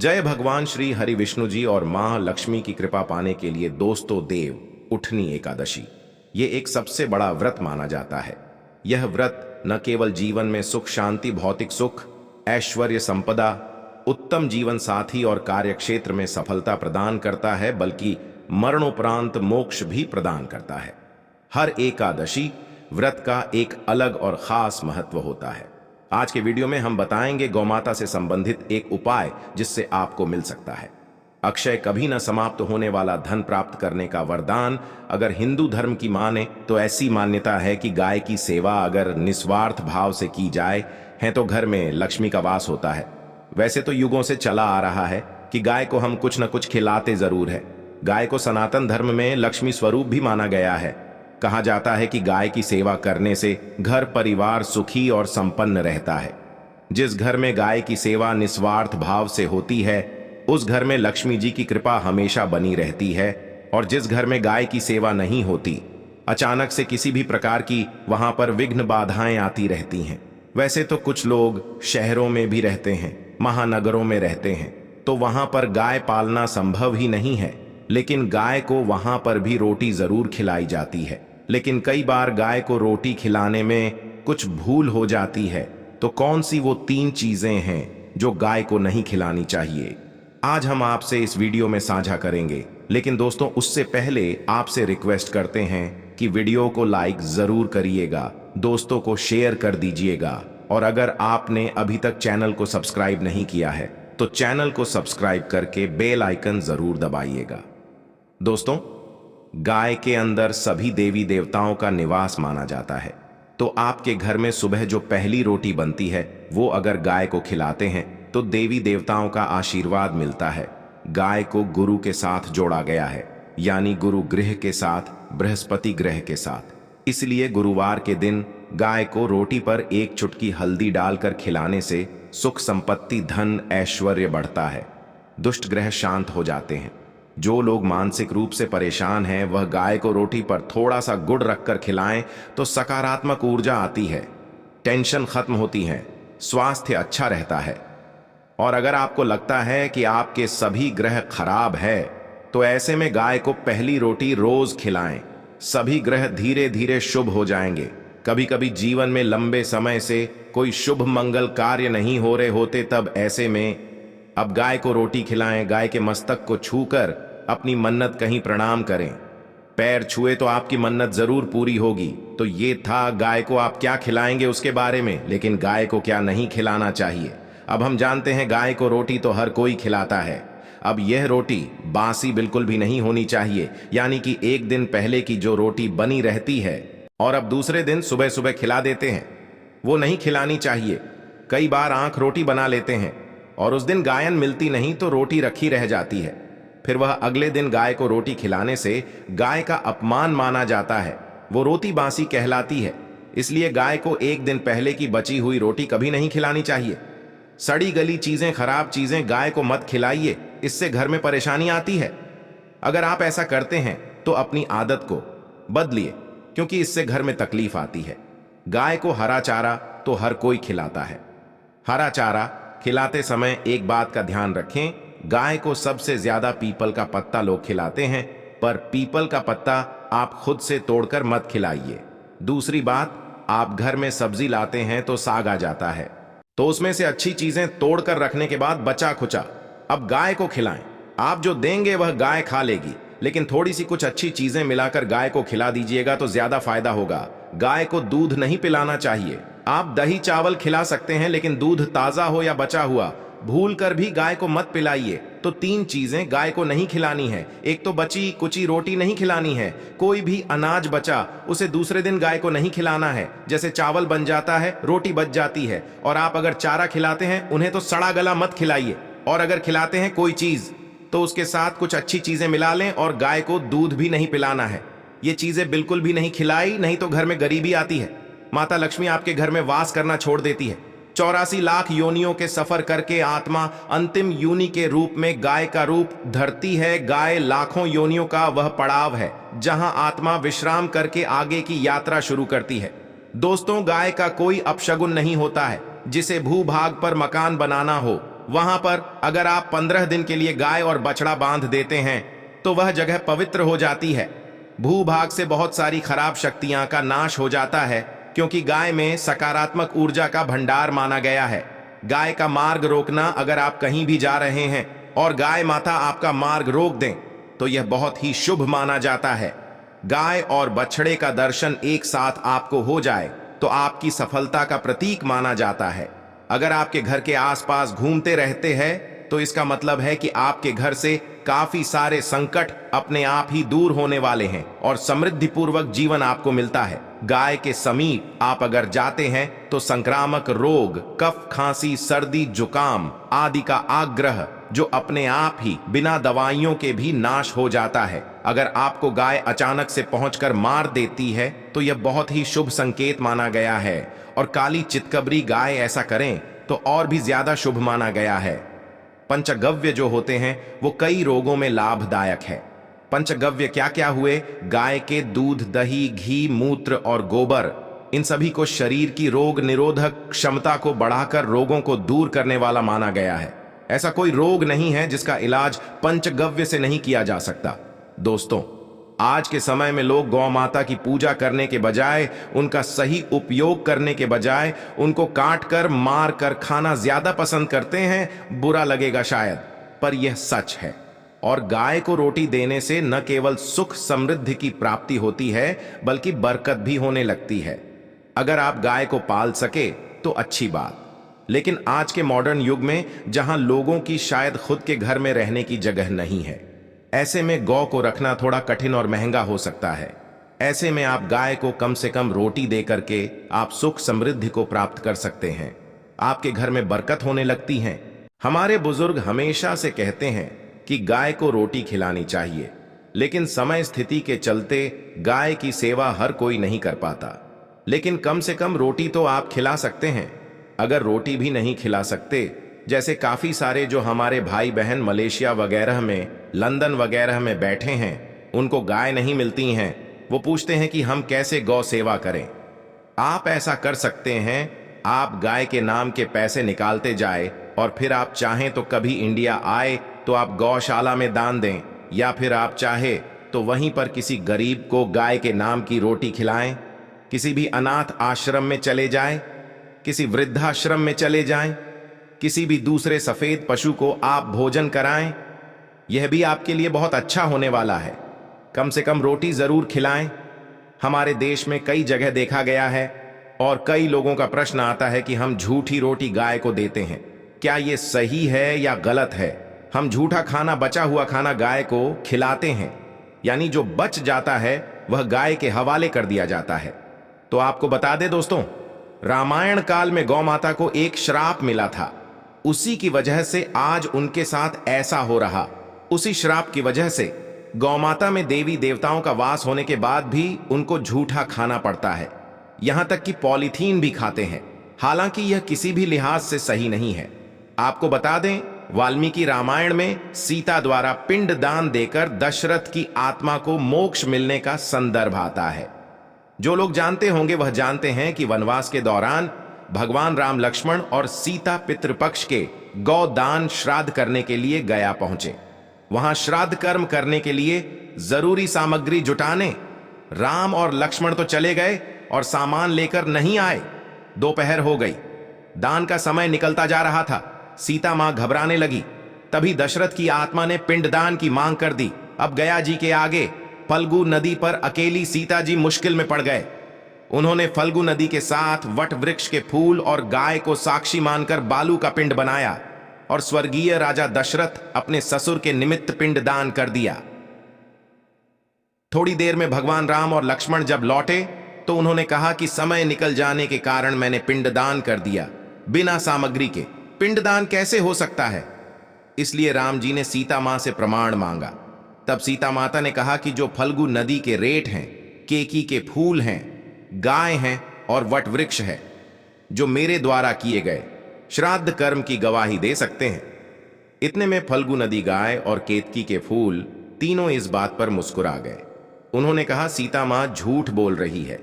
जय भगवान श्री हरि विष्णु जी और मां लक्ष्मी की कृपा पाने के लिए दोस्तों देव उठनी एकादशी ये एक सबसे बड़ा व्रत माना जाता है। यह व्रत न केवल जीवन में सुख शांति भौतिक सुख ऐश्वर्य संपदा उत्तम जीवन साथी और कार्यक्षेत्र में सफलता प्रदान करता है बल्कि मरणोपरांत मोक्ष भी प्रदान करता है। हर एकादशी व्रत का एक अलग और खास महत्व होता है। आज के वीडियो में हम बताएंगे गौमाता से संबंधित एक उपाय जिससे आपको मिल सकता है अक्षय कभी न समाप्त होने वाला धन प्राप्त करने का वरदान। अगर हिंदू धर्म की माने तो ऐसी मान्यता है कि गाय की सेवा अगर निस्वार्थ भाव से की जाए है तो घर में लक्ष्मी का वास होता है। वैसे तो युगों से चला आ रहा है कि गाय को हम कुछ न कुछ खिलाते जरूर है। गाय को सनातन धर्म में लक्ष्मी स्वरूप भी माना गया है। कहा जाता है कि गाय की सेवा करने से घर परिवार सुखी और संपन्न रहता है। जिस घर में गाय की सेवा निस्वार्थ भाव से होती है उस घर में लक्ष्मी जी की कृपा हमेशा बनी रहती है और जिस घर में गाय की सेवा नहीं होती अचानक से किसी भी प्रकार की वहां पर विघ्न बाधाएं आती रहती हैं। वैसे तो कुछ लोग शहरों में भी रहते हैं महानगरों में रहते हैं तो वहां पर गाय पालना संभव ही नहीं है, लेकिन गाय को वहां पर भी रोटी जरूर खिलाई जाती है। लेकिन कई बार गाय को रोटी खिलाने में कुछ भूल हो जाती है। तो कौन सी वो 3 चीजें हैं जो गाय को नहीं खिलानी चाहिए, आज हम आपसे इस वीडियो में साझा करेंगे। लेकिन दोस्तों उससे पहले आपसे रिक्वेस्ट करते हैं कि वीडियो को लाइक जरूर करिएगा, दोस्तों को शेयर कर दीजिएगा और अगर आपने अभी तक चैनल को सब्सक्राइब नहीं किया है तो चैनल को सब्सक्राइब करके बेल आइकन जरूर दबाइएगा। दोस्तों गाय के अंदर सभी देवी देवताओं का निवास माना जाता है, तो आपके घर में सुबह जो पहली रोटी बनती है वो अगर गाय को खिलाते हैं तो देवी देवताओं का आशीर्वाद मिलता है। गाय को गुरु के साथ जोड़ा गया है, यानी गुरु गृह के साथ बृहस्पति ग्रह के साथ। इसलिए गुरुवार के दिन गाय को रोटी पर एक चुटकी हल्दी डालकर खिलाने से सुख संपत्ति धन ऐश्वर्य बढ़ता है, दुष्ट ग्रह शांत हो जाते हैं। जो लोग मानसिक रूप से परेशान हैं वह गाय को रोटी पर थोड़ा सा गुड़ रखकर खिलाएं तो सकारात्मक ऊर्जा आती है, टेंशन खत्म होती है, स्वास्थ्य अच्छा रहता है। और अगर आपको लगता है कि आपके सभी ग्रह खराब है तो ऐसे में गाय को पहली रोटी रोज खिलाएं, सभी ग्रह धीरे धीरे शुभ हो जाएंगे। कभी कभी जीवन में लंबे समय से कोई शुभ मंगल कार्य नहीं हो रहे होते, तब ऐसे में अब गाय को रोटी खिलाएं, गाय के मस्तक को छूकर अपनी मन्नत कहीं प्रणाम करें। पैर छुए तो आपकी मन्नत जरूर पूरी होगी। तो ये था गाय को आप क्या खिलाएंगे उसके बारे में, लेकिन गाय को क्या नहीं खिलाना चाहिए। अब हम जानते हैं गाय को रोटी तो हर कोई खिलाता है। अब यह रोटी बासी बिल्कुल भी नहीं होनी चाहिए, यानी कि एक दिन पहले की जो रोटी बनी रहती है और अब दूसरे दिन सुबह सुबह खिला देते हैं, वो नहीं खिलानी चाहिए। कई बार आंख रोटी बना लेते हैं और उस दिन गायन मिलती नहीं तो रोटी रखी रह जाती है, फिर वह अगले दिन गाय को रोटी खिलाने से गाय का अपमान माना जाता है, वो रोटी बासी कहलाती है। इसलिए गाय को एक दिन पहले की बची हुई रोटी कभी नहीं खिलानी चाहिए। सड़ी गली चीजें खराब चीजें गाय को मत खिलाइए, इससे घर में परेशानी आती है। अगर आप ऐसा करते हैं तो अपनी आदत को बदलिए, क्योंकि इससे घर में तकलीफ आती है। गाय को हरा चारा तो हर कोई खिलाता है। हरा चारा खिलाते समय एक बात का ध्यान रखें, गाय को सबसे ज्यादा पीपल का पत्ता लोग खिलाते हैं, पर पीपल का पत्ता आप खुद से तोड़कर मत खिलाइए। दूसरी बात, आप घर में सब्जी लाते हैं तो साग आ जाता है, तो उसमें से अच्छी चीजें तोड़कर रखने के बाद बचा खुचा अब गाय को खिलाएं। आप जो देंगे वह गाय खा लेगी, लेकिन थोड़ी सी कुछ अच्छी चीजें मिलाकर गाय को खिला दीजिएगा तो ज्यादा फायदा होगा। गाय को दूध नहीं पिलाना चाहिए। आप दही चावल खिला सकते हैं, लेकिन दूध ताजा हो या बचा हुआ भूल कर भी गाय को मत पिलाइए। तो 3 चीजें गाय को नहीं खिलानी है। एक तो बची कुची रोटी नहीं खिलानी है, कोई भी अनाज बचा उसे दूसरे दिन गाय को नहीं खिलाना है। जैसे चावल बन जाता है, रोटी बच जाती है, और आप अगर चारा खिलाते हैं उन्हें तो सड़ा गला मत खिलाइए। और अगर खिलाते हैं कोई चीज तो उसके साथ कुछ अच्छी चीजें मिला लें, और गाय को दूध भी नहीं पिलाना है। ये चीजें बिल्कुल भी नहीं खिलाई, नहीं तो घर में गरीबी आती है। माता लक्ष्मी आपके घर में वास करना छोड़ देती है। 84 लाख योनियों के सफर करके आत्मा अंतिम योनि के रूप में गाय का रूप धरती है। गाय लाखों योनियों का वह पड़ाव है जहां आत्मा विश्राम करके आगे की यात्रा शुरू करती है। दोस्तों गाय का कोई अपशगुन नहीं होता है। जिसे भूभाग पर मकान बनाना हो वहां पर अगर आप 15 दिन के लिए गाय और बछड़ा बांध देते हैं तो वह जगह पवित्र हो जाती है। भूभाग से बहुत सारी खराब शक्तियां का नाश हो जाता है, क्योंकि गाय में सकारात्मक ऊर्जा का भंडार माना गया है। गाय का मार्ग रोकना, अगर आप कहीं भी जा रहे हैं और गाय माता आपका मार्ग रोक दें तो यह बहुत ही शुभ माना जाता है। गाय और बछड़े का दर्शन एक साथ आपको हो जाए तो आपकी सफलता का प्रतीक माना जाता है। अगर आपके घर के आसपास घूमते रहते हैं तो इसका मतलब है कि आपके घर से काफी सारे संकट अपने आप ही दूर होने वाले हैं और समृद्धि पूर्वक जीवन आपको मिलता है। गाय के समीप आप अगर जाते हैं तो संक्रामक रोग, कफ, खांसी, सर्दी, जुकाम आदि का आग्रह जो अपने आप ही बिना दवाइयों के भी नाश हो जाता है। अगर आपको गाय अचानक से पहुंचकर मार देती है तो यह बहुत ही शुभ संकेत माना गया है, और काली चितकबरी गाय ऐसा करें तो और भी ज्यादा शुभ माना गया है। पंचगव्य जो होते हैं वो कई रोगों में लाभदायक है। पंचगव्य क्या क्या हुए? गाय के दूध, दही, घी, मूत्र और गोबर, इन सभी को शरीर की रोग निरोधक क्षमता को बढ़ाकर रोगों को दूर करने वाला माना गया है। ऐसा कोई रोग नहीं है जिसका इलाज पंचगव्य से नहीं किया जा सकता। दोस्तों, आज के समय में लोग गौ माता की पूजा करने के बजाय, उनका सही उपयोग करने के बजाय उनको काट कर, मार कर खाना ज्यादा पसंद करते हैं। बुरा लगेगा शायद, पर यह सच है। और गाय को रोटी देने से न केवल सुख समृद्धि की प्राप्ति होती है बल्कि बरकत भी होने लगती है। अगर आप गाय को पाल सके तो अच्छी बात, लेकिन आज के मॉडर्न युग में जहां लोगों की शायद खुद के घर में रहने की जगह नहीं है, ऐसे में गौ को रखना थोड़ा कठिन और महंगा हो सकता है। ऐसे में आप गाय को कम से कम रोटी दे करके आप सुख समृद्धि को प्राप्त कर सकते हैं। आपके घर में बरकत होने लगती है। हमारे बुजुर्ग हमेशा से कहते हैं कि गाय को रोटी खिलानी चाहिए, लेकिन समय स्थिति के चलते गाय की सेवा हर कोई नहीं कर पाता। लेकिन कम से कम रोटी तो आप खिला सकते हैं। अगर रोटी भी नहीं खिला सकते, जैसे काफी सारे जो हमारे भाई बहन मलेशिया वगैरह में, लंदन वगैरह में बैठे हैं, उनको गाय नहीं मिलती हैं, वो पूछते हैं कि हम कैसे गौ सेवा करें। आप ऐसा कर सकते हैं, आप गाय के नाम के पैसे निकालते जाए और फिर आप चाहें तो कभी इंडिया आए तो आप गौशाला में दान दें, या फिर आप चाहे तो वहीं पर किसी गरीब को गाय के नाम की रोटी खिलाएं। किसी भी अनाथ आश्रम में चले जाएं, किसी वृद्धाश्रम में चले जाएं, किसी भी दूसरे सफेद पशु को आप भोजन कराएं। यह भी आपके लिए बहुत अच्छा होने वाला है। कम से कम रोटी जरूर खिलाएं। हमारे देश में कई जगह देखा गया है और कई लोगों का प्रश्न आता है कि हम झूठी रोटी गाय को देते हैं, क्या यह सही है या गलत है? हम झूठा खाना, बचा हुआ खाना गाय को खिलाते हैं, यानी जो बच जाता है वह गाय के हवाले कर दिया जाता है। तो आपको बता दें दोस्तों, रामायण काल में गौ माता को एक श्राप मिला था। उसी की वजह से आज उनके साथ ऐसा हो रहा। उसी श्राप की वजह से गौमाता में देवी देवताओं का वास होने के बाद भी उनको झूठा खाना पड़ता है, यहां तक कि पॉलीथीन भी खाते हैं। हालांकि यह किसी भी लिहाज से सही नहीं है। आपको बता दें, वाल्मीकि रामायण में सीता द्वारा पिंड दान देकर दशरथ की आत्मा को मोक्ष मिलने का संदर्भ आता है। जो लोग जानते होंगे वह जानते हैं कि वनवास के दौरान भगवान राम, लक्ष्मण और सीता पितृपक्ष के गौदान श्राद्ध करने के लिए गया पहुंचे। वहां श्राद्ध कर्म करने के लिए जरूरी सामग्री जुटाने राम और लक्ष्मण तो चले गए और सामान लेकर नहीं आए। दोपहर हो गई, दान का समय निकलता जा रहा था। सीता मां घबराने लगी। तभी दशरथ की आत्मा ने पिंडदान की मांग कर दी। अब गया जी के आगे फल्गु नदी पर अकेली सीता जी मुश्किल में पड़ गए। उन्होंने फल्गु नदी के साथ वट वृक्ष के फूल और गाय को साक्षी मानकर बालू का पिंड बनाया और स्वर्गीय राजा दशरथ अपने ससुर के निमित्त पिंड दान कर दिया। थोड़ी देर में भगवान राम और लक्ष्मण जब लौटे तो उन्होंने कहा कि समय निकल जाने के कारण मैंने पिंडदान कर दिया। बिना सामग्री के पिंडदान कैसे हो सकता है? इसलिए राम जी ने सीता मां से प्रमाण मांगा। तब सीता माता ने कहा कि जो फल्गु नदी के रेत हैं, केकी के फूल हैं, गाय हैं और वट वृक्ष है, जो मेरे द्वारा किए गए श्राद्ध कर्म की गवाही दे सकते हैं। इतने में फल्गु नदी, गाय और केतकी के फूल तीनों इस बात पर मुस्कुरा गए। उन्होंने कहा, सीता मां झूठ बोल रही है,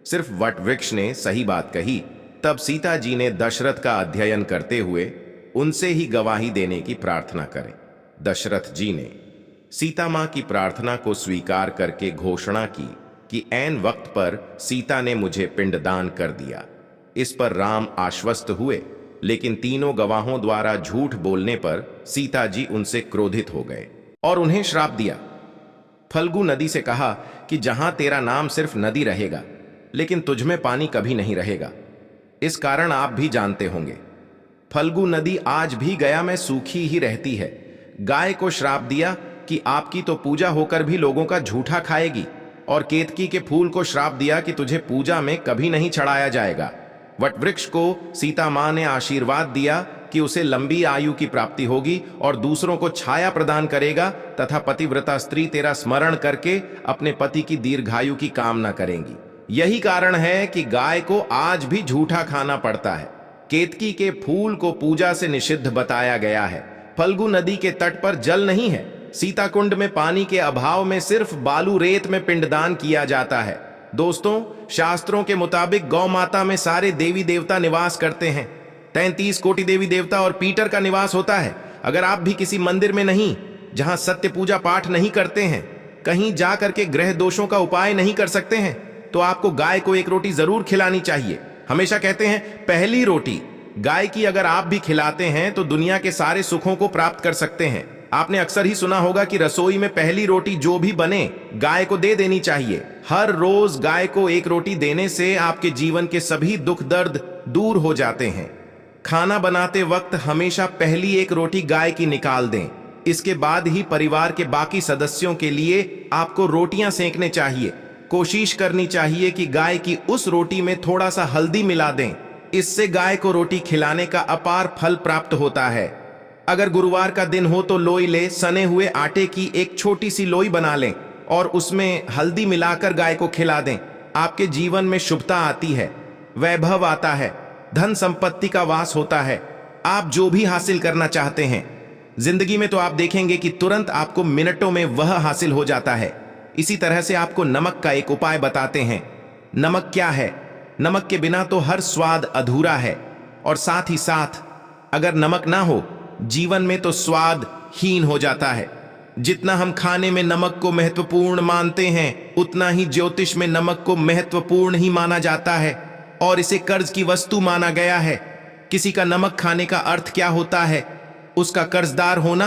सिर्फ वट वृक्ष ने सही बात कही। तब सीता जी ने दशरथ का अध्ययन करते हुए उनसे ही गवाही देने की प्रार्थना करें। दशरथ जी ने सीता मां की प्रार्थना को स्वीकार करके घोषणा की कि ऐन वक्त पर सीता ने मुझे पिंडदान कर दिया। इस पर राम आश्वस्त हुए, लेकिन तीनों गवाहों द्वारा झूठ बोलने पर सीता जी उनसे क्रोधित हो गए और उन्हें श्राप दिया। फल्गु नदी से कहा कि जहां तेरा नाम सिर्फ नदी रहेगा, लेकिन तुझमें पानी कभी नहीं रहेगा। इस कारण आप भी जानते होंगे, फल्गु नदी आज भी गया में सूखी ही रहती है। गाय को श्राप दिया कि आपकी तो पूजा होकर भी लोगों का झूठा खाएगी, और केतकी के फूल को श्राप दिया कि तुझे पूजा में कभी नहीं चढ़ाया जाएगा। वट वृक्ष को सीता मां ने आशीर्वाद दिया कि उसे लंबी आयु की प्राप्ति होगी और दूसरों को छाया प्रदान करेगा, तथा पतिव्रता स्त्री तेरा स्मरण करके अपने पति की दीर्घायु की कामना करेंगी। यही कारण है कि गाय को आज भी झूठा खाना पड़ता है। केतकी के फूल को पूजा से निषिद्ध बताया गया है। फल्गु नदी के तट पर जल नहीं है। सीता कुंड में पानी के अभाव में सिर्फ बालू रेत में पिंडदान किया जाता है। दोस्तों, शास्त्रों के मुताबिक गौ माता में सारे देवी देवता निवास करते हैं। 33 कोटि देवी देवता और पीटर का निवास होता है। अगर आप भी किसी मंदिर में नहीं, जहां सत्य पूजा पाठ नहीं करते हैं, कहीं जा करके ग्रह दोषों का उपाय नहीं कर सकते हैं, तो आपको गाय को एक रोटी जरूर खिलानी चाहिए। हमेशा कहते हैं पहली रोटी गाय की अगर आप भी खिलाते हैं तो दुनिया के सारे सुखों को प्राप्त कर सकते हैं। आपने अक्सर ही सुना होगा कि रसोई में पहली रोटी जो भी बने गाय को दे देनी चाहिए। हर रोज गाय को एक रोटी देने से आपके जीवन के सभी दुख दर्द दूर हो जाते हैं। खाना बनाते वक्त हमेशा पहली एक रोटी गाय की निकाल दें। इसके बाद ही परिवार के बाकी सदस्यों के लिए आपको रोटियां सेंकने चाहिए। कोशिश करनी चाहिए कि गाय की उस रोटी में थोड़ा सा हल्दी मिला दें। इससे गाय को रोटी खिलाने का अपार फल प्राप्त होता है। अगर गुरुवार का दिन हो तो लोई ले सने हुए आटे की एक छोटी सी लोई बना लें और उसमें हल्दी मिलाकर गाय को खिला दें। आपके जीवन में शुभता आती है, वैभव आता है, धन संपत्ति का वास होता है। आप जो भी हासिल करना चाहते हैं जिंदगी में, तो आप देखेंगे कि तुरंत आपको मिनटों में वह हासिल हो जाता है। इसी तरह से आपको नमक का एक उपाय बताते हैं। नमक क्या है? नमक के बिना तो हर स्वाद अधूरा है, और साथ ही साथ अगर नमक ना हो जीवन में तो स्वाद हीन हो जाता है। जितना हम खाने में नमक को महत्वपूर्ण मानते हैं, उतना ही ज्योतिष में नमक को महत्वपूर्ण ही माना जाता है और इसे कर्ज की वस्तु माना गया है। किसी का नमक खाने का अर्थ क्या होता है? उसका कर्जदार होना।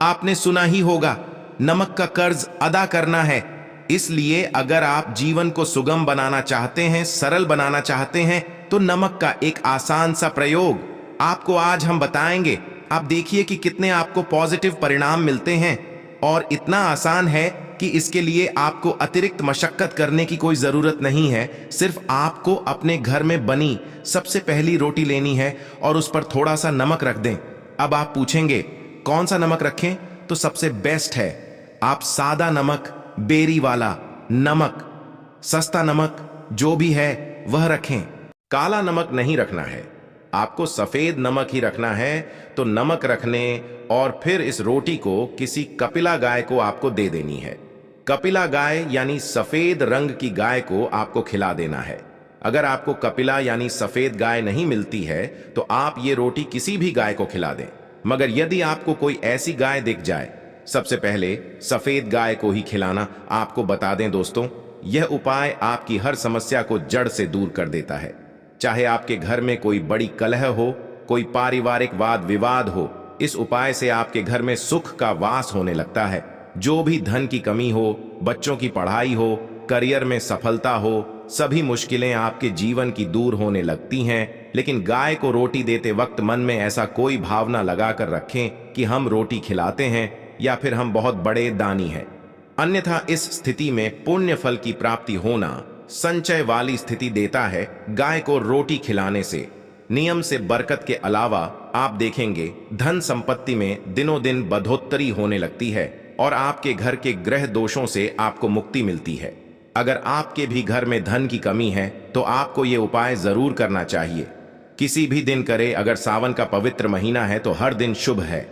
आपने सुना ही होगा, नमक का कर्ज अदा करना है। इसलिए अगर आप जीवन को सुगम बनाना चाहते हैं, सरल बनाना चाहते हैं, तो नमक का एक आसान सा प्रयोग आपको आज हम बताएंगे। आप देखिए कि कितने आपको पॉजिटिव परिणाम मिलते हैं, और इतना आसान है कि इसके लिए आपको अतिरिक्त मशक्कत करने की कोई जरूरत नहीं है। सिर्फ आपको अपने घर में बनी सबसे पहली रोटी लेनी है और उस पर थोड़ा सा नमक रख दें। अब आप पूछेंगे कौन सा नमक रखें? तो सबसे बेस्ट है आप सादा नमक, बेरी वाला नमक, सस्ता नमक जो भी है वह रखें। काला नमक नहीं रखना है, आपको सफेद नमक ही रखना है। तो नमक रखने और फिर इस रोटी को किसी कपिला गाय को आपको दे देनी है। कपिला गाय यानी सफेद रंग की गाय को आपको खिला देना है। अगर आपको कपिला यानी सफेद गाय नहीं मिलती है तो आप ये रोटी किसी भी गाय को खिला दें। मगर यदि आपको कोई ऐसी गाय दिख जाए, सबसे पहले सफेद गाय को ही खिलाना। आपको बता दें दोस्तों, यह उपाय आपकी हर समस्या को जड़ से दूर कर देता है। चाहे आपके घर में कोई बड़ी कलह हो, कोई पारिवारिक वाद विवाद हो, इस उपाय से आपके घर में सुख का वास होने लगता है। जो भी धन की कमी हो, बच्चों की पढ़ाई हो, करियर में सफलता हो, सभी मुश्किलें आपके जीवन की दूर होने लगती हैं। लेकिन गाय को रोटी देते वक्त मन में ऐसा कोई भावना लगाकर रखें कि हम रोटी खिलाते हैं या फिर हम बहुत बड़े दानी हैं। अन्यथा इस स्थिति में पुण्य फल की प्राप्ति होना संचय वाली स्थिति देता है। गाय को रोटी खिलाने से नियम से बरकत के अलावा आप देखेंगे धन संपत्ति में दिनों दिन बढ़ोतरी होने लगती है और आपके घर के ग्रह दोषों से आपको मुक्ति मिलती है। अगर आपके भी घर में धन की कमी है तो आपको ये उपाय जरूर करना चाहिए। किसी भी दिन करे, अगर सावन का पवित्र महीना है तो हर दिन शुभ है।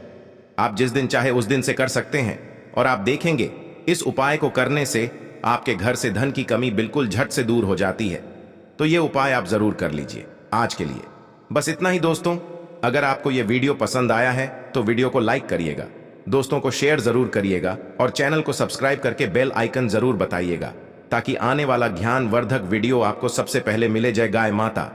आप जिस दिन चाहे उस दिन से कर सकते हैं और आप देखेंगे इस उपाय को करने से आपके घर से धन की कमी बिल्कुल झट से दूर हो जाती है। तो ये उपाय आप जरूर कर लीजिए। आज के लिए बस इतना ही दोस्तों। अगर आपको यह वीडियो पसंद आया है तो वीडियो को लाइक करिएगा, दोस्तों को शेयर जरूर करिएगा और चैनल को सब्सक्राइब करके बेल आइकन जरूर बताइएगा ताकि आने वाला ज्ञानवर्धक वीडियो आपको सबसे पहले मिले। जय गाय माता।